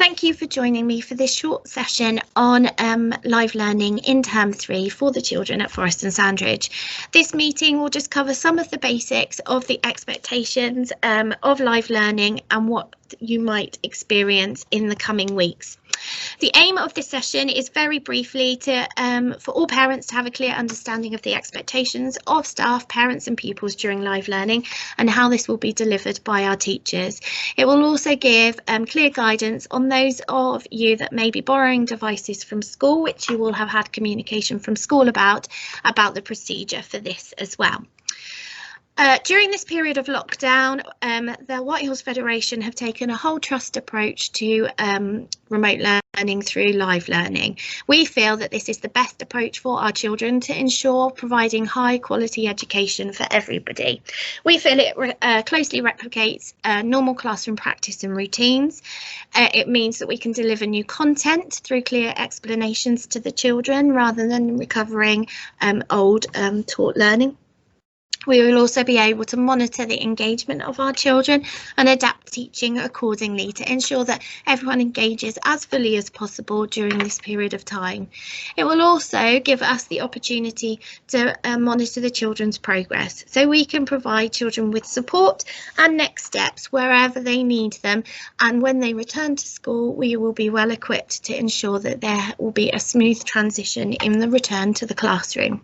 Thank you for joining me for this short session on live learning in Term 3 for the children at Forest and Sandridge. This meeting will just cover some of the basics of the expectations of live learning and what you might experience in the coming weeks. The aim of this session is very briefly for all parents to have a clear understanding of the expectations of staff, parents and pupils during live learning and how this will be delivered by our teachers. It will also give clear guidance on those of you that may be borrowing devices from school, which you will have had communication from school about the procedure for this as well. During this period of lockdown, the White Hills Federation have taken a whole trust approach to remote learning through live learning. We feel that this is the best approach for our children to ensure providing high quality education for everybody. We feel it closely replicates normal classroom practice and routines. It means that we can deliver new content through clear explanations to the children rather than recovering old taught learning. We will also be able to monitor the engagement of our children and adapt teaching accordingly to ensure that everyone engages as fully as possible during this period of time. It will also give us the opportunity to monitor the children's progress, so we can provide children with support and next steps wherever they need them, and when they return to school we will be well equipped to ensure that there will be a smooth transition in the return to the classroom.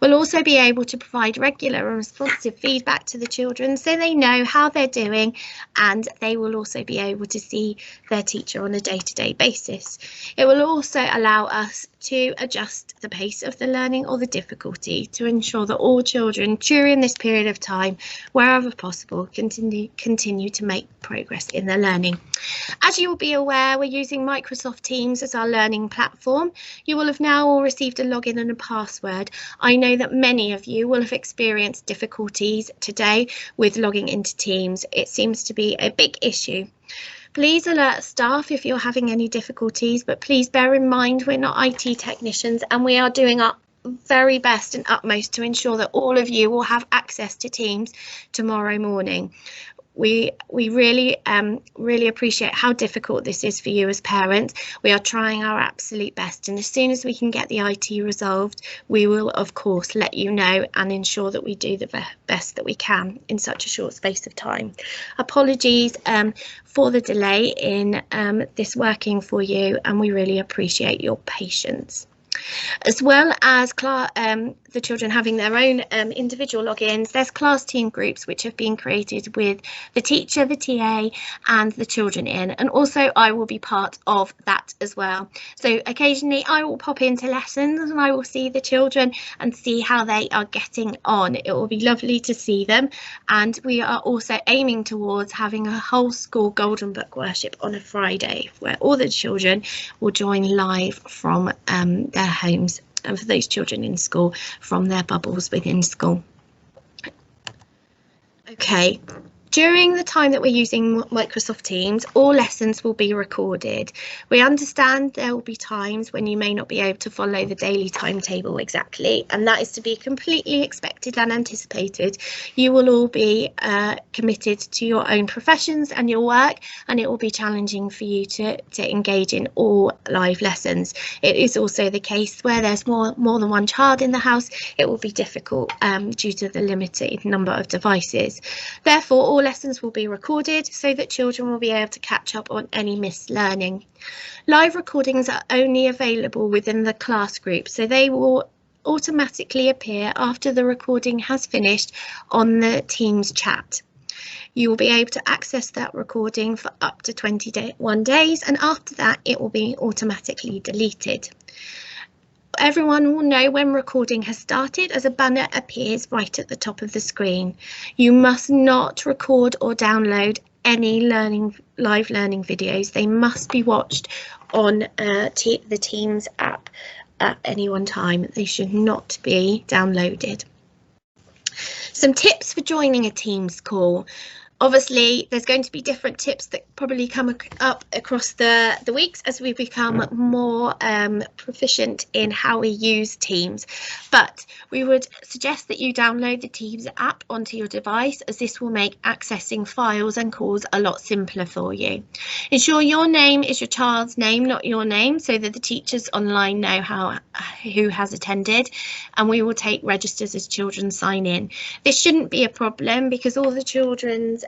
We'll also be able to provide regular and responsive feedback to the children so they know how they're doing, and they will also be able to see their teacher on a day-to-day basis. It will also allow us to adjust the pace of the learning or the difficulty to ensure that all children during this period of time, wherever possible, continue to make progress in their learning. As you will be aware, we're using Microsoft Teams as our learning platform. You will have now all received a login and a password. I know that many of you will have experienced difficulties today with logging into Teams. It seems to be a big issue. Please alert staff if you're having any difficulties, but please bear in mind we're not IT technicians and we are doing our very best and utmost to ensure that all of you will have access to Teams tomorrow morning. We really appreciate how difficult this is for you as parents. We are trying our absolute best, and as soon as we can get the IT resolved, we will of course let you know and ensure that we do the best that we can in such a short space of time. Apologies for the delay in this working for you, and we really appreciate your patience. As well as the children having their own individual logins, there's class team groups which have been created with the teacher, the TA and the children in, and also I will be part of that as well. So occasionally I will pop into lessons and I will see the children and see how they are getting on. It will be lovely to see them, and we are also aiming towards having a whole school Golden Book worship on a Friday where all the children will join live from their homes, and for those children in school from their bubbles within school. Okay. During the time that we're using Microsoft Teams, all lessons will be recorded. We understand there will be times when you may not be able to follow the daily timetable exactly, and that is to be completely expected and anticipated. You will all be committed to your own professions and your work, and it will be challenging for you to engage in all live lessons. It is also the case where there's more than one child in the house. It will be difficult due to the limited number of devices. Therefore, all lessons will be recorded so that children will be able to catch up on any missed learning. Live recordings are only available within the class group, so they will automatically appear after the recording has finished on the Teams chat. You will be able to access that recording for up to 21 days, and after that it will be automatically deleted. Everyone will know when recording has started as a banner appears right at the top of the screen. You must not record or download any live learning videos. They must be watched on the Teams app at any one time. They should not be downloaded. Some tips for joining a Teams call. Obviously, there's going to be different tips that probably come up across the weeks as we become more proficient in how we use Teams. But we would suggest that you download the Teams app onto your device, as this will make accessing files and calls a lot simpler for you. Ensure your name is your child's name, not your name, so that the teachers online know who has attended, and we will take registers as children sign in. This shouldn't be a problem because all the children's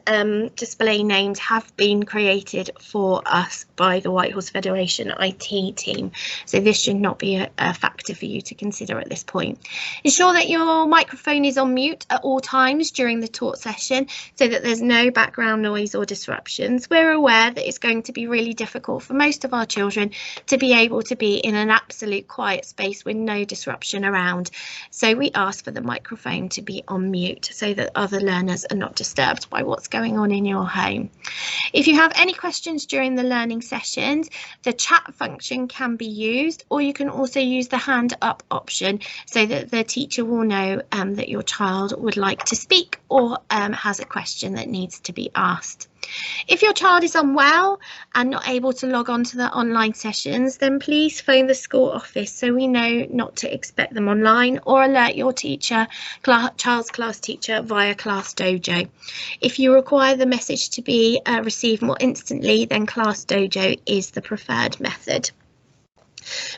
display names have been created for us by the Whitehorse Federation IT team, so this should not be a factor for you to consider at this point. Ensure that your microphone is on mute at all times during the taught session so that there's no background noise or disruptions. We're aware that it's going to be really difficult for most of our children to be able to be in an absolute quiet space with no disruption around, so we ask for the microphone to be on mute so that other learners are not disturbed by what's going on in your home. If you have any questions during the learning sessions, the chat function can be used, or you can also use the hand up option so that the teacher will know that your child would like to speak or has a question that needs to be asked. If your child is unwell and not able to log on to the online sessions, then please phone the school office so we know not to expect them online, or alert your teacher, child's class teacher, via Class Dojo. If you require the message to be received more instantly, then Class Dojo is the preferred method.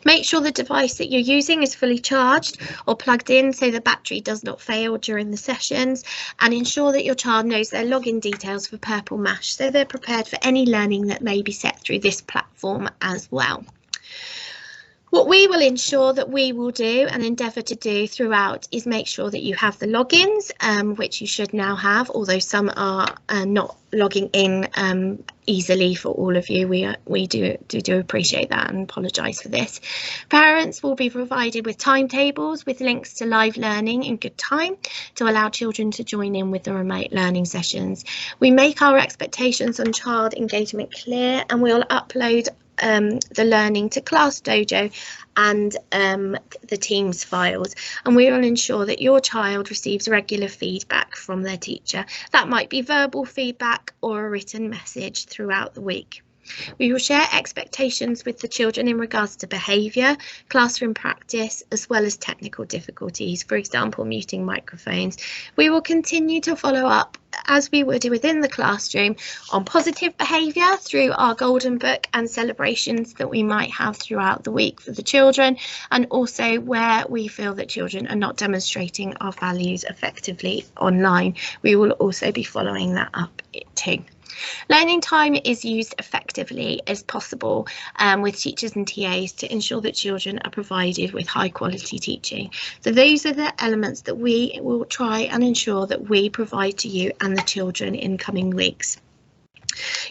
Make sure the device that you're using is fully charged or plugged in so the battery does not fail during the sessions, and ensure that your child knows their login details for Purple Mash so they're prepared for any learning that may be set through this platform as well. What we will ensure that we will do and endeavour to do throughout is make sure that you have the logins, which you should now have, although some are not logging in easily for all of you. We do appreciate that and apologise for this. Parents will be provided with timetables with links to live learning in good time to allow children to join in with the remote learning sessions. We make our expectations on child engagement clear, and we'll upload the learning to Class Dojo and the Teams files, and we will ensure that your child receives regular feedback from their teacher. That might be verbal feedback or a written message throughout the week. We will share expectations with the children in regards to behaviour, classroom practice, as well as technical difficulties, for example, muting microphones. We will continue to follow up, as we would within the classroom, on positive behaviour through our Golden Book and celebrations that we might have throughout the week for the children, and also where we feel that children are not demonstrating our values effectively online. We will also be following that up too. Learning time is used effectively as possible with teachers and TAs to ensure that children are provided with high quality teaching. So those are the elements that we will try and ensure that we provide to you and the children in coming weeks.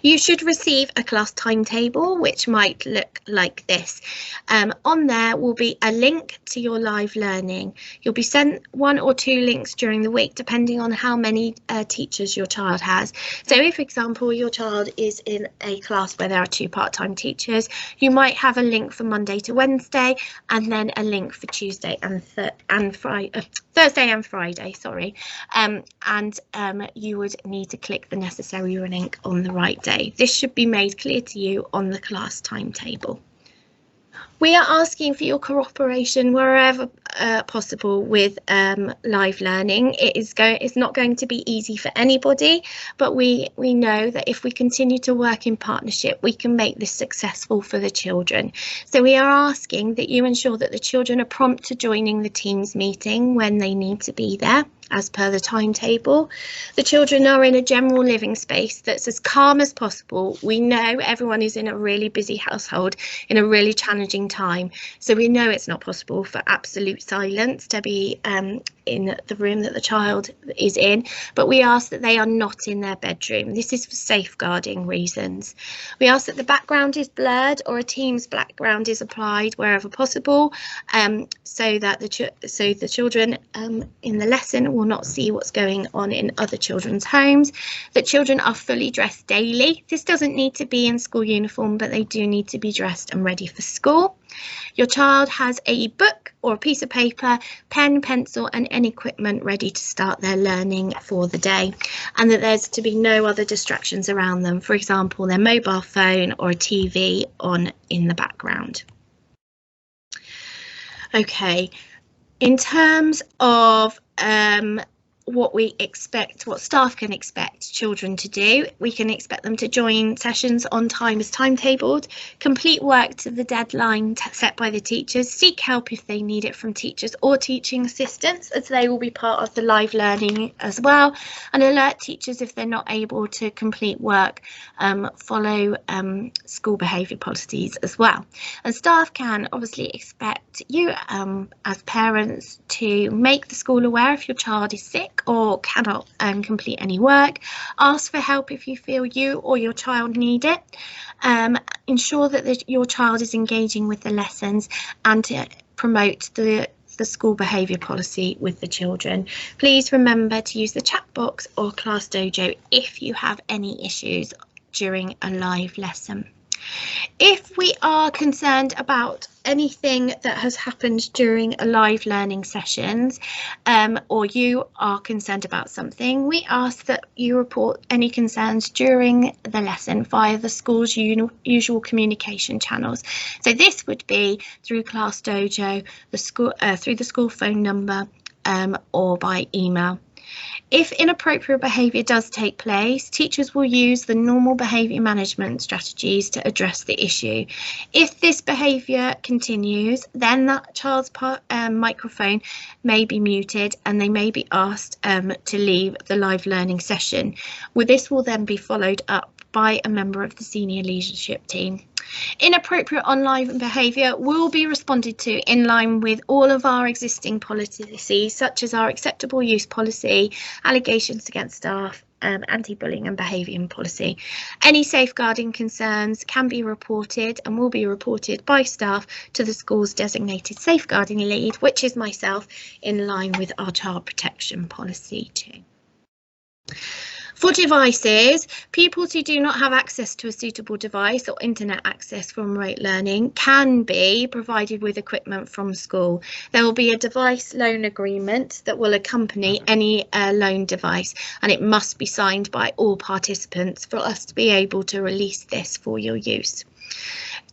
You should receive a class timetable, which might look like this. On there will be a link to your live learning. You'll be sent 1 or 2 links during the week, depending on how many teachers your child has. So if, for example, your child is in a class where there are 2 part-time teachers, you might have a link for Monday to Wednesday, and then a link for Tuesday and Thursday and Friday, sorry. You would need to click the necessary link on the right day. This should be made clear to you on the class timetable. We are asking for your cooperation wherever possible with live learning. It's not going to be easy for anybody, but we know that if we continue to work in partnership, we can make this successful for the children. So we are asking that you ensure that the children are prompt to joining the Teams meeting when they need to be there, as per the timetable. The children are in a general living space that's as calm as possible. We know everyone is in a really busy household in a really challenging time, so we know it's not possible for absolute silence to be in the room that the child is in, but we ask that they are not in their bedroom. This is for safeguarding reasons. We ask that the background is blurred or a Teams background is applied wherever possible, so that the children in the lesson will not see what's going on in other children's homes. That children are fully dressed daily. This doesn't need to be in school uniform, but they do need to be dressed and ready for school. Your child has a book or a piece of paper, pen, pencil and any equipment ready to start their learning for the day, and that there's to be no other distractions around them, for example their mobile phone or a TV on in the background. Okay, in terms of what we expect, what staff can expect children to do, we can expect them to join sessions on time as timetabled, complete work to the deadline set by the teachers, seek help if they need it from teachers or teaching assistants, as they will be part of the live learning as well, and alert teachers if they're not able to complete work, follow school behaviour policies as well. And staff can obviously expect you as parents to make the school aware if your child is sick or cannot complete any work, ask for help if you feel you or your child need it, ensure that your child is engaging with the lessons, and to promote the school behaviour policy with the children. Please remember to use the chat box or Class Dojo if you have any issues during a live lesson. If we are concerned about anything that has happened during a live learning sessions, or you are concerned about something, we ask that you report any concerns during the lesson via the school's usual communication channels. So this would be through Class Dojo, the school, through the school phone number, or by email. If inappropriate behaviour does take place, teachers will use the normal behaviour management strategies to address the issue. If this behaviour continues, then that child's microphone may be muted and they may be asked to leave the live learning session. This will then be followed up by a member of the senior leadership team. Inappropriate online behaviour will be responded to in line with all of our existing policies, such as our acceptable use policy, allegations against staff, anti-bullying and behaviour policy. Any safeguarding concerns can be reported and will be reported by staff to the school's designated safeguarding lead, which is myself, in line with our child protection policy too. For devices, pupils who do not have access to a suitable device or internet access for remote learning can be provided with equipment from school. There will be a device loan agreement that will accompany any loan device, and it must be signed by all participants for us to be able to release this for your use.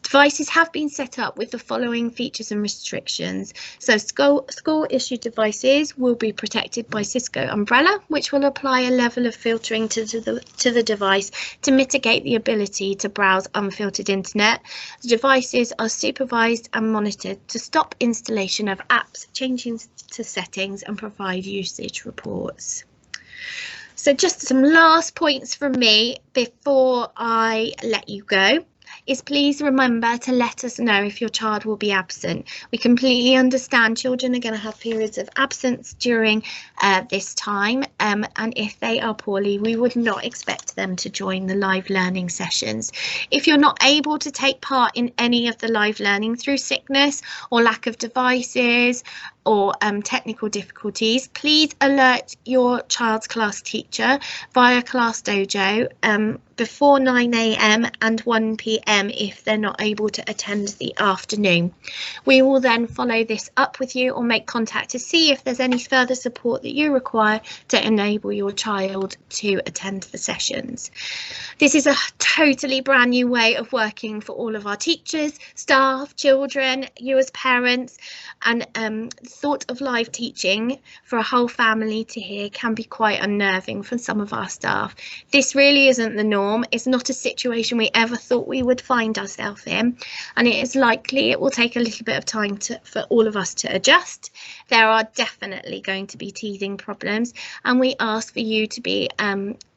Devices have been set up with the following features and restrictions. So school issued devices will be protected by Cisco Umbrella, which will apply a level of filtering to the device to mitigate the ability to browse unfiltered internet. The devices are supervised and monitored to stop installation of apps, changing to settings and provide usage reports. So just some last points from me before I let you go. Is please remember to let us know if your child will be absent. We completely understand children are going to have periods of absence during this time, and if they are poorly, we would not expect them to join the live learning sessions. If you're not able to take part in any of the live learning through sickness or lack of devices or technical difficulties, please alert your child's class teacher via Class Dojo before 9 AM and 1 PM if they're not able to attend the afternoon. We will then follow this up with you or make contact to see if there's any further support that you require to enable your child to attend the sessions. This is a totally brand new way of working for all of our teachers, staff, children, you as parents, and the thought of live teaching for a whole family to hear can be quite unnerving for some of our staff. This really isn't the norm. It's not a situation we ever thought we would find ourselves in, and it is likely it will take a little bit of time for all of us to adjust. There are definitely going to be teething problems, and we ask for you to be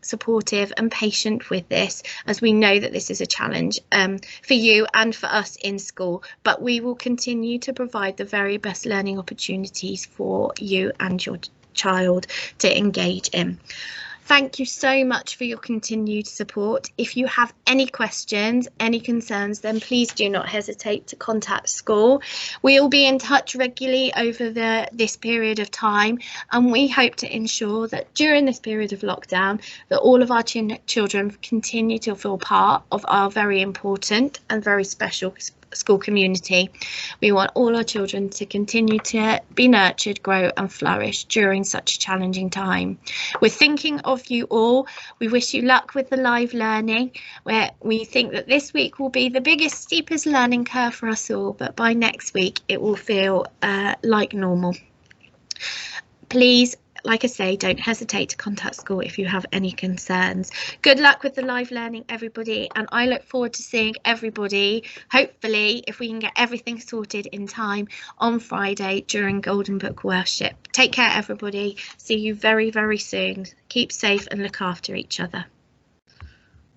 supportive and patient with this, as we know that this is a challenge for you and for us in school, but we will continue to provide the very best learning opportunities for you and your child to engage in. Thank you so much for your continued support. If you have any questions, any concerns, then please do not hesitate to contact school. We will be in touch regularly over this period of time, and we hope to ensure that during this period of lockdown that all of our children continue to feel part of our very important and very special school community. We want all our children to continue to be nurtured, grow and flourish during such a challenging time. We're thinking of you all. We wish you luck with the live learning, where we think that this week will be the biggest, steepest learning curve for us all, but by next week it will feel like normal. Please, like I say, don't hesitate to contact school if you have any concerns. Good luck with the live learning, everybody, and I look forward to seeing everybody, hopefully, if we can get everything sorted in time, on Friday during Golden Book Worship. Take care, everybody. See you very, very soon. Keep safe and look after each other.